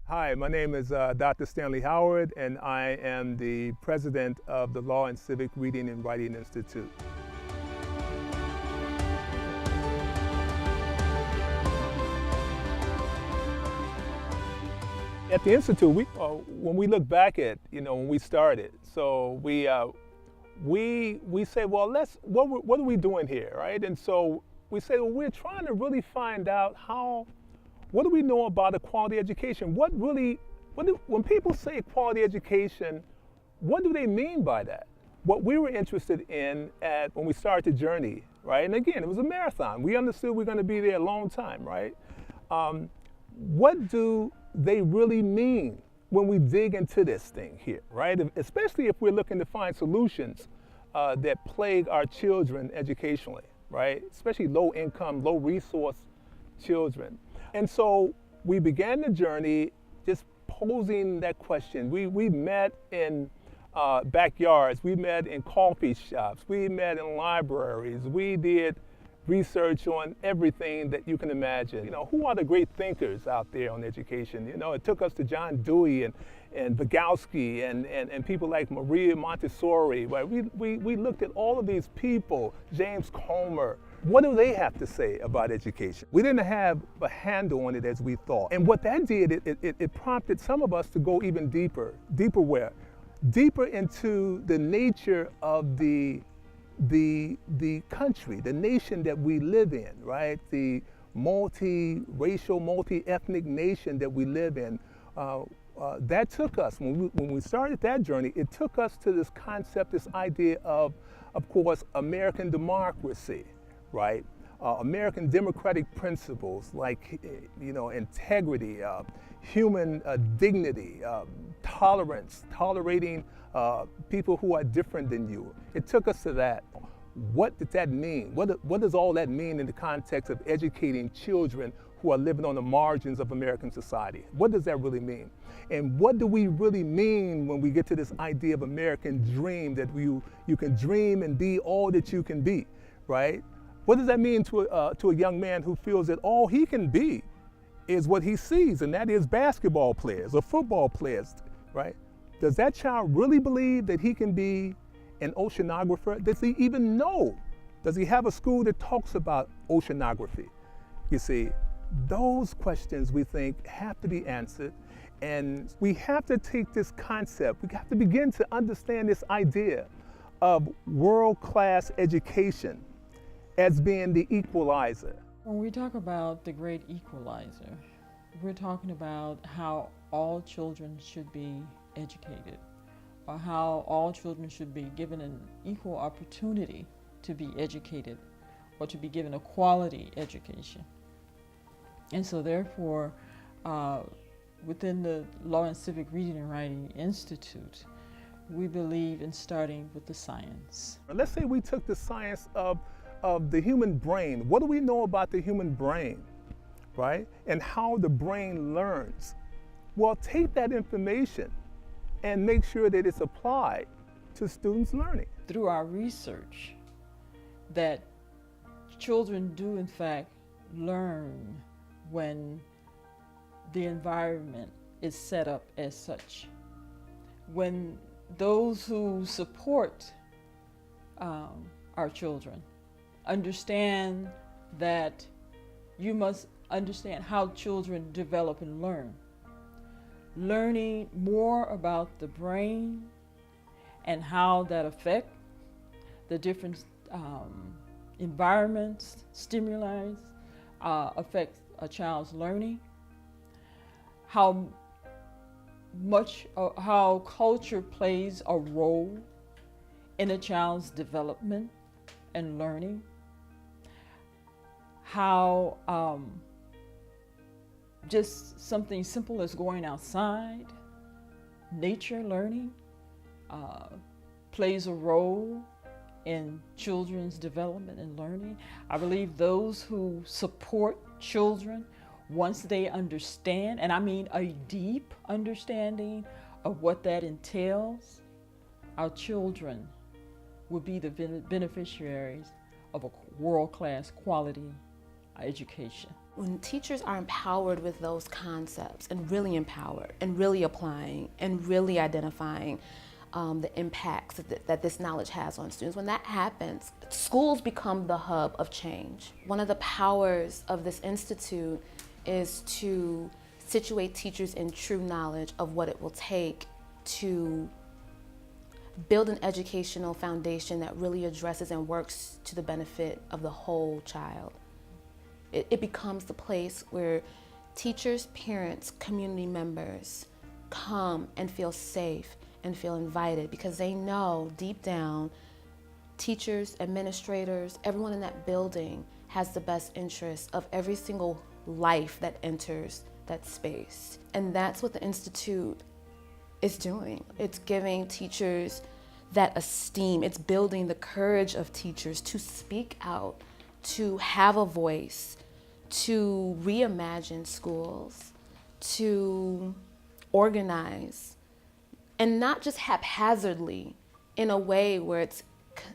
Hi, my name is Dr. Stanley Howard, and I am the president of the Law and Civic Reading and Writing Institute. At the Institute, when we look back at, when we started, so we say, well, what are we doing here, right? And so we say, well, we're trying to really find out what do we know about a quality education? When people say quality education, what do they mean by that? What we were interested in when we started the journey, right? And again, it was a marathon. We understood we're going to be there a long time, right? What do they really mean when we dig into this thing here, right? Especially if we're looking to find solutions that plague our children educationally, right? Especially low income, low resource children. And so we began the journey just posing that question. We met in backyards, we met in coffee shops, we met in libraries, we did research on everything that you can imagine. Who are the great thinkers out there on education? It took us to John Dewey and Vygotsky and people like Maria Montessori, right? We looked at all of these people, James Comer. What do they have to say about education? We didn't have a handle on it as we thought. And what that did, it prompted some of us to go even deeper. Deeper where? Deeper into the nature of the country, the nation that we live in, right? The multi-racial, multi-ethnic nation that we live in. That took us, when we started that journey, it took us to this concept, this idea of course, American democracy, right? American democratic principles like, integrity, human dignity, tolerance, tolerating people who are different than you. It took us to that. What did that mean? What does all that mean in the context of educating children who are living on the margins of American society? What does that really mean? And what do we really mean when we get to this idea of American dream, that you can dream and be all that you can be, right? What does that mean to a young man who feels that all he can be is what he sees, and that is basketball players or football players, right? Does that child really believe that he can be an oceanographer? Does he even know? Does he have a school that talks about oceanography? You see, those questions we think have to be answered, and we have to take this concept, we have to begin to understand this idea of world-class education as being the equalizer. When we talk about the Great Equalizer, we're talking about how all children should be educated, or how all children should be given an equal opportunity to be educated, or to be given a quality education. And so therefore, within the Law and Civic Reading and Writing Institute, we believe in starting with the science. Let's say we took the science of the human brain. What do we know about the human brain, right? And how the brain learns. Well, take that information and make sure that it's applied to students' learning. Through our research, that children do in fact learn when the environment is set up as such. When those who support our children understand that you must understand how children develop and learn. Learning more about the brain and how that affects the different environments, stimuli, affect a child's learning. How culture plays a role in a child's development and learning. How just something simple as going outside, nature learning, plays a role in children's development and learning. I believe those who support children, once they understand, and I mean a deep understanding of what that entails, our children will be the beneficiaries of a world-class quality education. When teachers are empowered with those concepts and really empowered and really applying and really identifying the impacts that this knowledge has on students, when that happens, schools become the hub of change. One of the powers of this institute is to situate teachers in true knowledge of what it will take to build an educational foundation that really addresses and works to the benefit of the whole child. It becomes the place where teachers, parents, community members come and feel safe and feel invited, because they know deep down, teachers, administrators, everyone in that building has the best interest of every single life that enters that space. And that's what the Institute is doing. It's giving teachers that esteem. It's building the courage of teachers to speak out, to have a voice, to reimagine schools, to organize, and not just haphazardly, in a way where it's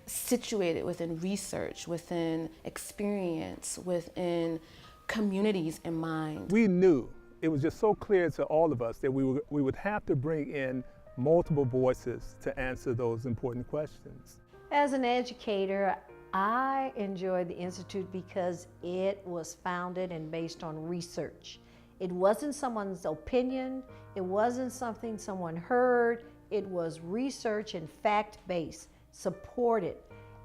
situated within research, within experience, within communities in mind. We knew, it was just so clear to all of us that we would have to bring in multiple voices to answer those important questions. As an educator, I enjoyed the Institute because it was founded and based on research. It wasn't someone's opinion, it wasn't something someone heard, it was research and fact-based, supported,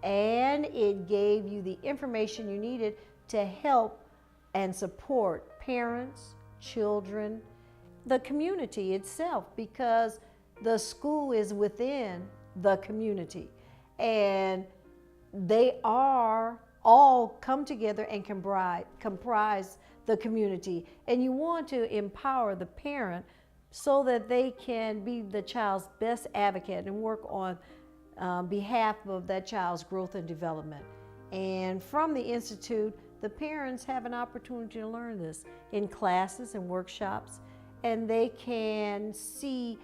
and it gave you the information you needed to help and support parents, children, the community itself, because the school is within the community. And they are all come together and comprise the community. And you want to empower the parent so that they can be the child's best advocate and work on behalf of that child's growth and development. And from the Institute, the parents have an opportunity to learn this in classes and workshops, and they can see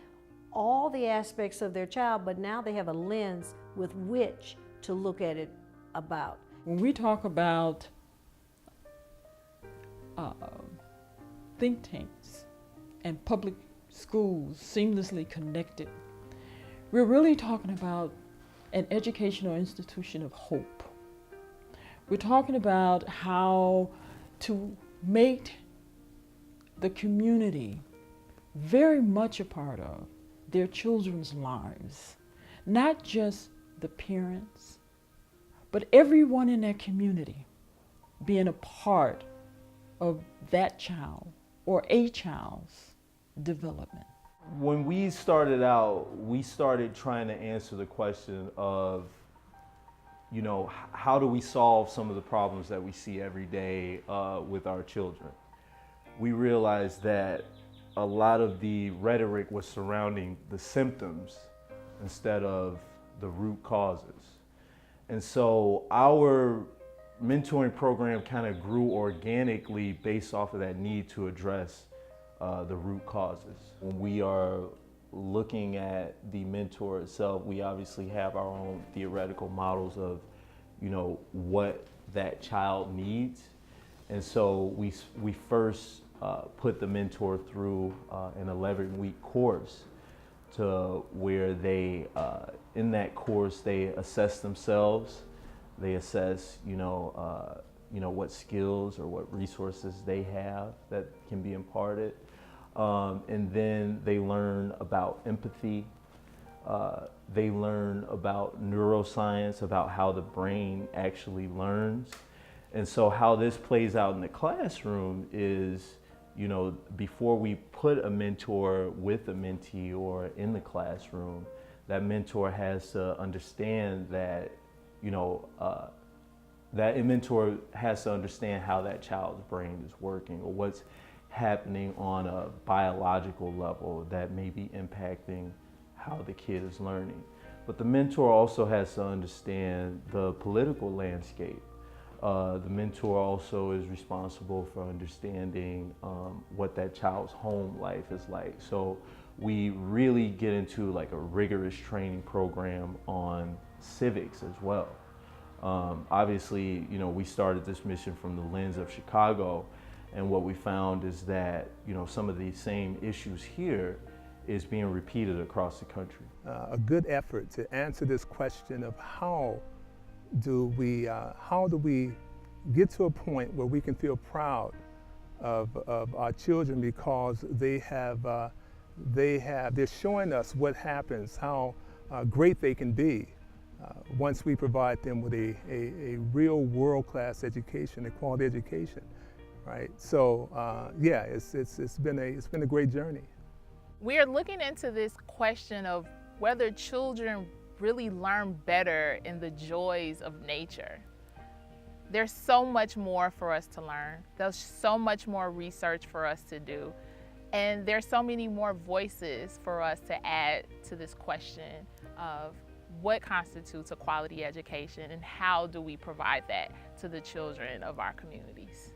all the aspects of their child, but now they have a lens with which to look at it about. When we talk about think tanks and public schools seamlessly connected, we're really talking about an educational institution of hope. We're talking about how to make the community very much a part of their children's lives, not just the parents, but everyone in that community being a part of that child or a child's development. When we started out, we started trying to answer the question of, you know, how do we solve some of the problems that we see every day with our children? We realized that a lot of the rhetoric was surrounding the symptoms instead of the root causes. And so our mentoring program kind of grew organically based off of that need to address the root causes. When we are looking at the mentor itself, we obviously have our own theoretical models of, you know, what that child needs. And so we first put the mentor through an 11-week course to where they, in that course, they assess themselves. They assess, what skills or what resources they have that can be imparted. And then they learn about empathy. They learn about neuroscience, about how the brain actually learns. And so how this plays out in the classroom is, before we put a mentor with a mentee or in the classroom, that mentor has to understand that, that mentor has to understand how that child's brain is working or what's happening on a biological level that may be impacting how the kid is learning. But the mentor also has to understand the political landscape. The mentor also is responsible for understanding what that child's home life is like. So we really get into like a rigorous training program on civics as well. Obviously, we started this mission from the lens of Chicago, And what we found is that, you know, some of these same issues here is being repeated across the country. A good effort to answer this question of how do we get to a point where we can feel proud of our children because they're showing us what happens, how great they can be once we provide them with a real world-class education, a quality education, right? So yeah, it's been a great journey. We are looking into this question of whether children really learn better in the joys of nature. There's so much more for us to learn. There's so much more research for us to do. And there's so many more voices for us to add to this question of what constitutes a quality education and how do we provide that to the children of our communities.